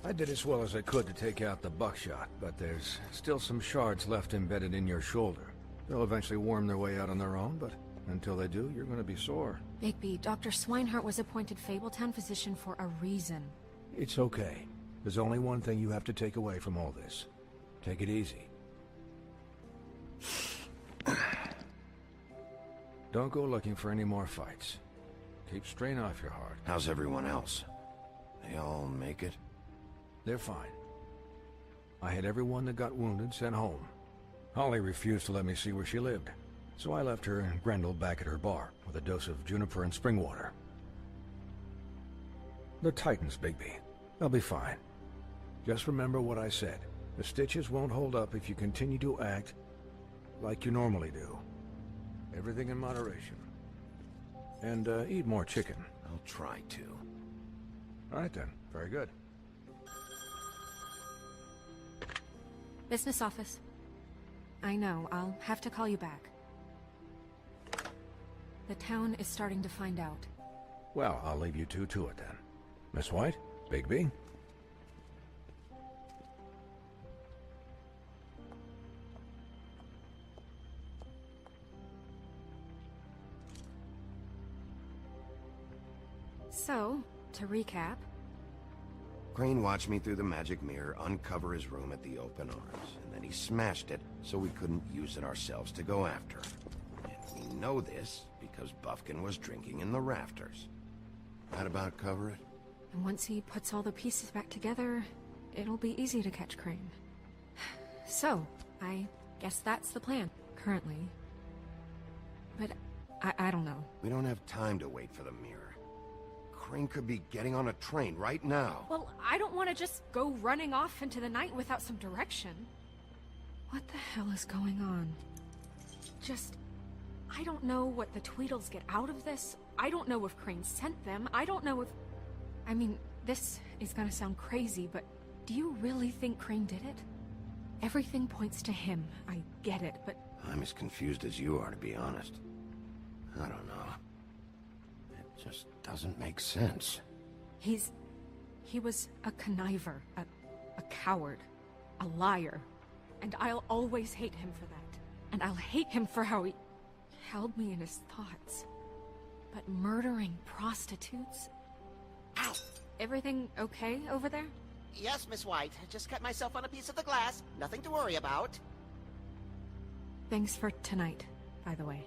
I did as well as I could to take out the buckshot, but there's still some shards left embedded in your shoulder. They'll eventually worm their way out on their own, but until they do, you're going to be sore. Bigby, Dr. Swinehart was appointed Fabletown physician for a reason. It's okay. There's only one thing you have to take away from all this. Take it easy. Don't go looking for any more fights. Keep strain off your heart. How's everyone else? They all make it? They're fine. I had everyone that got wounded sent home. Holly refused to let me see where she lived, so I left her and Grendel back at her bar with a dose of juniper and spring water. They're Titans, Bigby. They'll be fine. Just remember what I said. The stitches won't hold up if you continue to act like you normally do. Everything in moderation. And eat more chicken. I'll try to. All right then. Very good. Business office. I know, I'll have to call you back. The town is starting to find out. Well, I'll leave you two to it then. Miss White, Bigby. So, to recap... Crane watched me through the magic mirror uncover his room at the open arms, and then he smashed it so we couldn't use it ourselves to go after him. And we know this because Buffkin was drinking in the rafters. That about cover it? And once he puts all the pieces back together, it'll be easy to catch Crane. So, I guess that's the plan, currently. But I don't know. We don't have time to wait for the mirror. Crane could be getting on a train right now. Well, I don't want to just go running off into the night without some direction. What the hell is going on? I don't know what the Tweedles get out of this. I don't know if Crane sent them. I don't know if... I mean, this is gonna sound crazy, but do you really think Crane did it? Everything points to him. I get it, but... I'm as confused as you are, to be honest. I don't know. It just doesn't make sense. He was a conniver, a coward, a liar. And I'll always hate him for that. And I'll hate him for how he held me in his thoughts. But murdering prostitutes? Ow! Everything okay over there? Yes, Miss White. Just cut myself on a piece of the glass. Nothing to worry about. Thanks for tonight, by the way.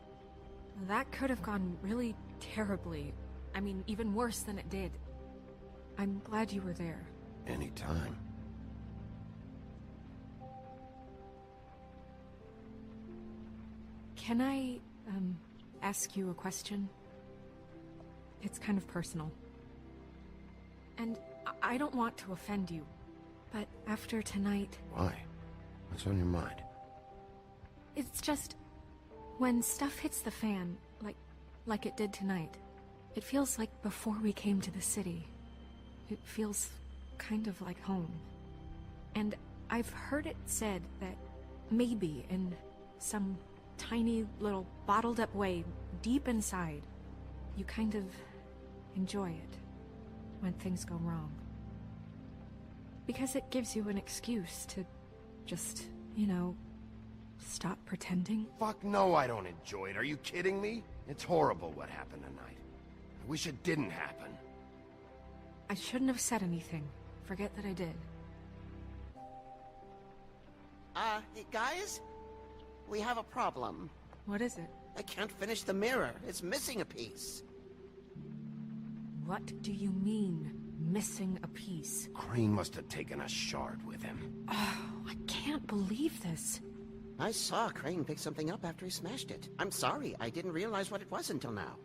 That could have gone really terribly. I mean, even worse than it did. I'm glad you were there. Anytime. Can I, ask you a question? It's kind of personal. And I don't want to offend you, but after tonight... Why? What's on your mind? It's just... when stuff hits the fan, like it did tonight, it feels like before we came to the city. It feels kind of like home. And I've heard it said that maybe in some tiny little bottled up way deep inside, you kind of enjoy it when things go wrong. Because it gives you an excuse to just, you know, stop pretending. Fuck no, I don't enjoy it. Are you kidding me? It's horrible what happened tonight. I wish it didn't happen. I shouldn't have said anything. Forget that I did. Hey, guys? We have a problem. What is it? I can't finish the mirror. It's missing a piece. What do you mean, missing a piece? Crane must have taken a shard with him. Oh, I can't believe this. I saw Crane pick something up after he smashed it. I'm sorry, I didn't realize what it was until now.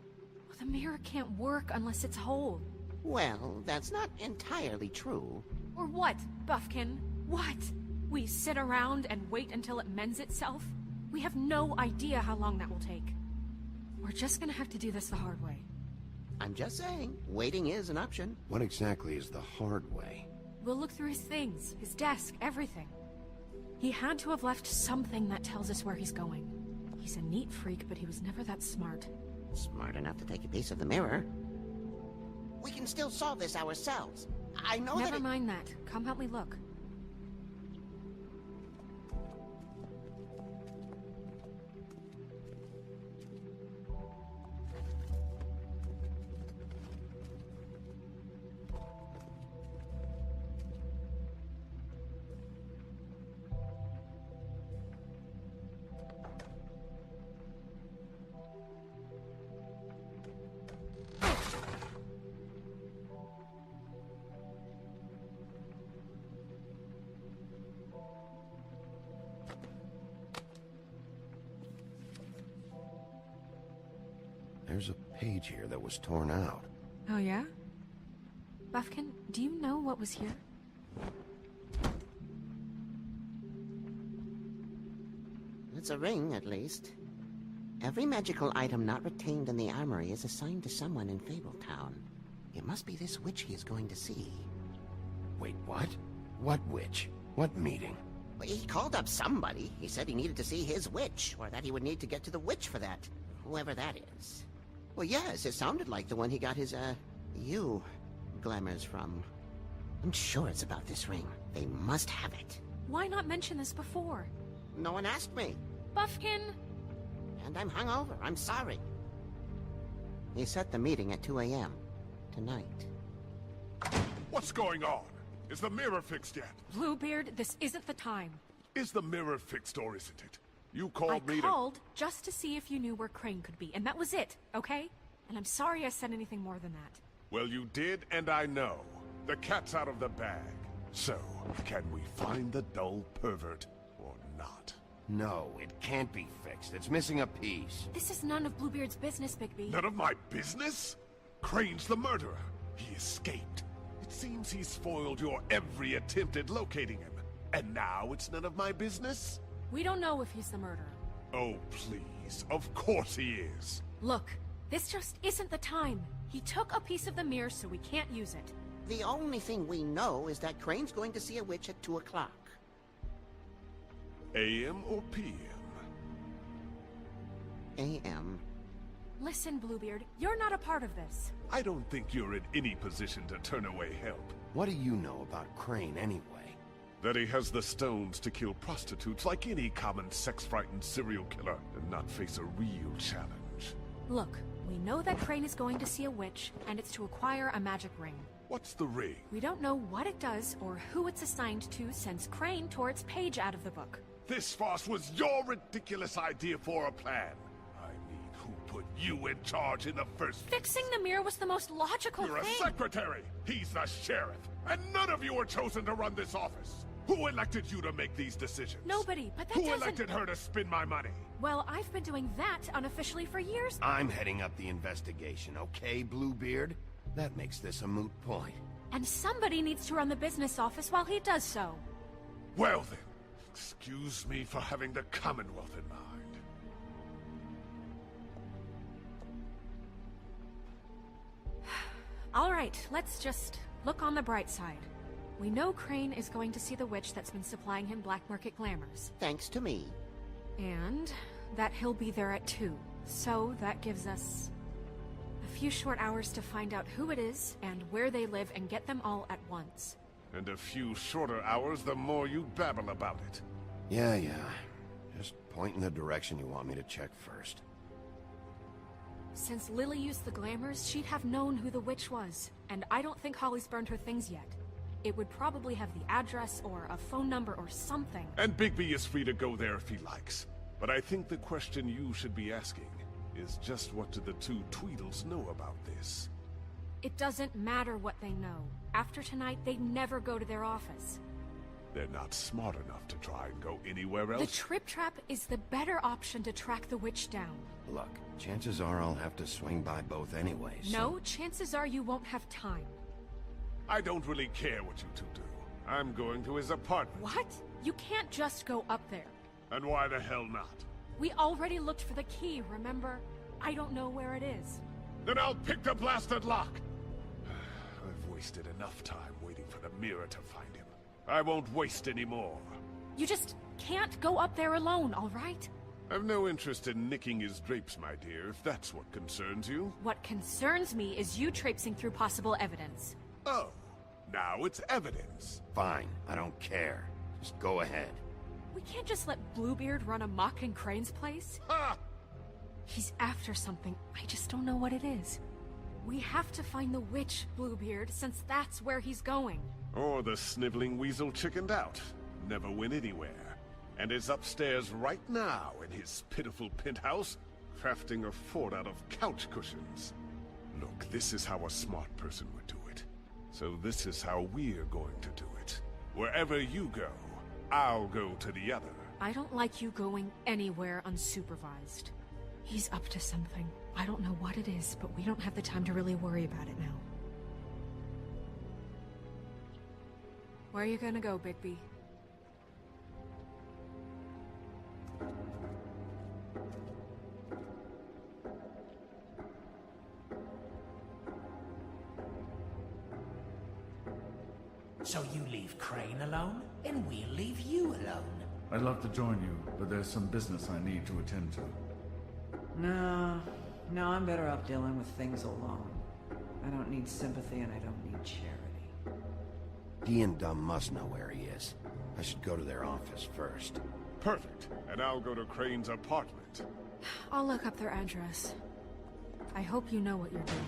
The mirror can't work unless it's whole. Well, that's not entirely true. Or what, Buffkin? What? We sit around and wait until it mends itself? We have no idea how long that will take. We're just gonna have to do this the hard way. I'm just saying, waiting is an option. What exactly is the hard way? We'll look through his things, his desk, everything. He had to have left something that tells us where he's going. He's a neat freak, but he was never that smart. Smart enough to take a piece of the mirror. We can still solve this ourselves. I know that Never mind that. Come help me look. There's a page here that was torn out. Oh, yeah? Buffkin, do you know what was here? It's a ring, at least. Every magical item not retained in the armory is assigned to someone in Fabletown. It must be this witch he is going to see. Wait, what? What witch? What meeting? Well, he called up somebody. He said he needed to see his witch, or that he would need to get to the witch for that. Whoever that is. Well, yes, it sounded like the one he got his, glamours from. I'm sure it's about this ring. They must have it. Why not mention this before? No one asked me. Buffkin! And I'm hungover. I'm sorry. He set the meeting at 2 a.m. tonight. What's going on? Is the mirror fixed yet? Bluebeard, this isn't the time. Is the mirror fixed or isn't it? You called me I called just to see if you knew where Crane could be, and that was it, okay? And I'm sorry I said anything more than that. Well, you did, and I know. The cat's out of the bag. So, can we find the dull pervert or not? No, it can't be fixed. It's missing a piece. This is none of Bluebeard's business, Bigby. None of my business? Crane's the murderer. He escaped. It seems he's foiled your every attempt at locating him. And now it's none of my business? We don't know if he's the murderer. Oh, please. Of course he is. Look, this just isn't the time. He took a piece of the mirror, so we can't use it. The only thing we know is that Crane's going to see a witch at 2 o'clock. AM or PM? A.M. Listen, Bluebeard, you're not a part of this. I don't think you're in any position to turn away help. What do you know about Crane anyway? That he has the stones to kill prostitutes like any common sex-frightened serial killer and not face a real challenge. Look, we know that Crane is going to see a witch, and it's to acquire a magic ring. What's the ring? We don't know what it does or who it's assigned to since Crane tore its page out of the book. This farce was your ridiculous idea for a plan. I mean, who put you in charge in the first place? Fixing the mirror was the most logical You're a thing. secretary! He's the sheriff! And none of you were chosen to run this office! Who elected you to make these decisions? Nobody, but that Who doesn't... elected her to spend my money? Well, I've been doing that unofficially for years. I'm heading up the investigation, okay, Bluebeard? That makes this a moot point. And somebody needs to run the business office while he does so. Well then, excuse me for having the Commonwealth in mind. All right, let's just look on the bright side. We know Crane is going to see the witch that's been supplying him black market glamours. Thanks to me. And that he'll be there at 2. So that gives us a few short hours to find out who it is and where they live and get them all at once. And a few shorter hours the more you babble about it. Yeah. Just point in the direction you want me to check first. Since Lily used the glamours, she'd have known who the witch was. And I don't think Holly's burned her things yet. It would probably have the address or a phone number or something. And Bigby is free to go there if he likes. But I think the question you should be asking is just what do the two Tweedles know about this? It doesn't matter what they know. After tonight, they'd never go to their office. They're not smart enough to try and go anywhere else. The Trip Trap is the better option to track the witch down. Look, chances are I'll have to swing by both anyway, so... No, chances are you won't have time. I don't really care what you two do. I'm going to his apartment. What? You can't just go up there. And why the hell not? We already looked for the key, remember? I don't know where it is. Then I'll pick the blasted lock! I've wasted enough time waiting for the mirror to find him. I won't waste any more. You just can't go up there alone, all right? I've no interest in nicking his drapes, my dear, if that's what concerns you. What concerns me is you traipsing through possible evidence. Oh, Now it's evidence. Fine, I don't care. Just go ahead. We can't just let Bluebeard run amok in Crane's place. Ha! He's after something. I just don't know what it is. We have to find the witch, Bluebeard, since that's where he's going. Or the sniveling weasel chickened out. Never went anywhere. And is upstairs right now in his pitiful penthouse, crafting a fort out of couch cushions. Look, this is how a smart person would do it. So this is how we're going to do it. Wherever you go, I'll go to the other. I don't like you going anywhere unsupervised. He's up to something. I don't know what it is, but we don't have the time to really worry about it now. Where are you gonna go, Bigby? So you leave Crane alone, and we'll leave you alone. I'd love to join you, but there's some business I need to attend to. No, I'm better off dealing with things alone. I don't need sympathy and I don't need charity. Dee and Dumb must know where he is. I should go to their office first. Perfect. And I'll go to Crane's apartment. I'll look up their address. I hope you know what you're doing.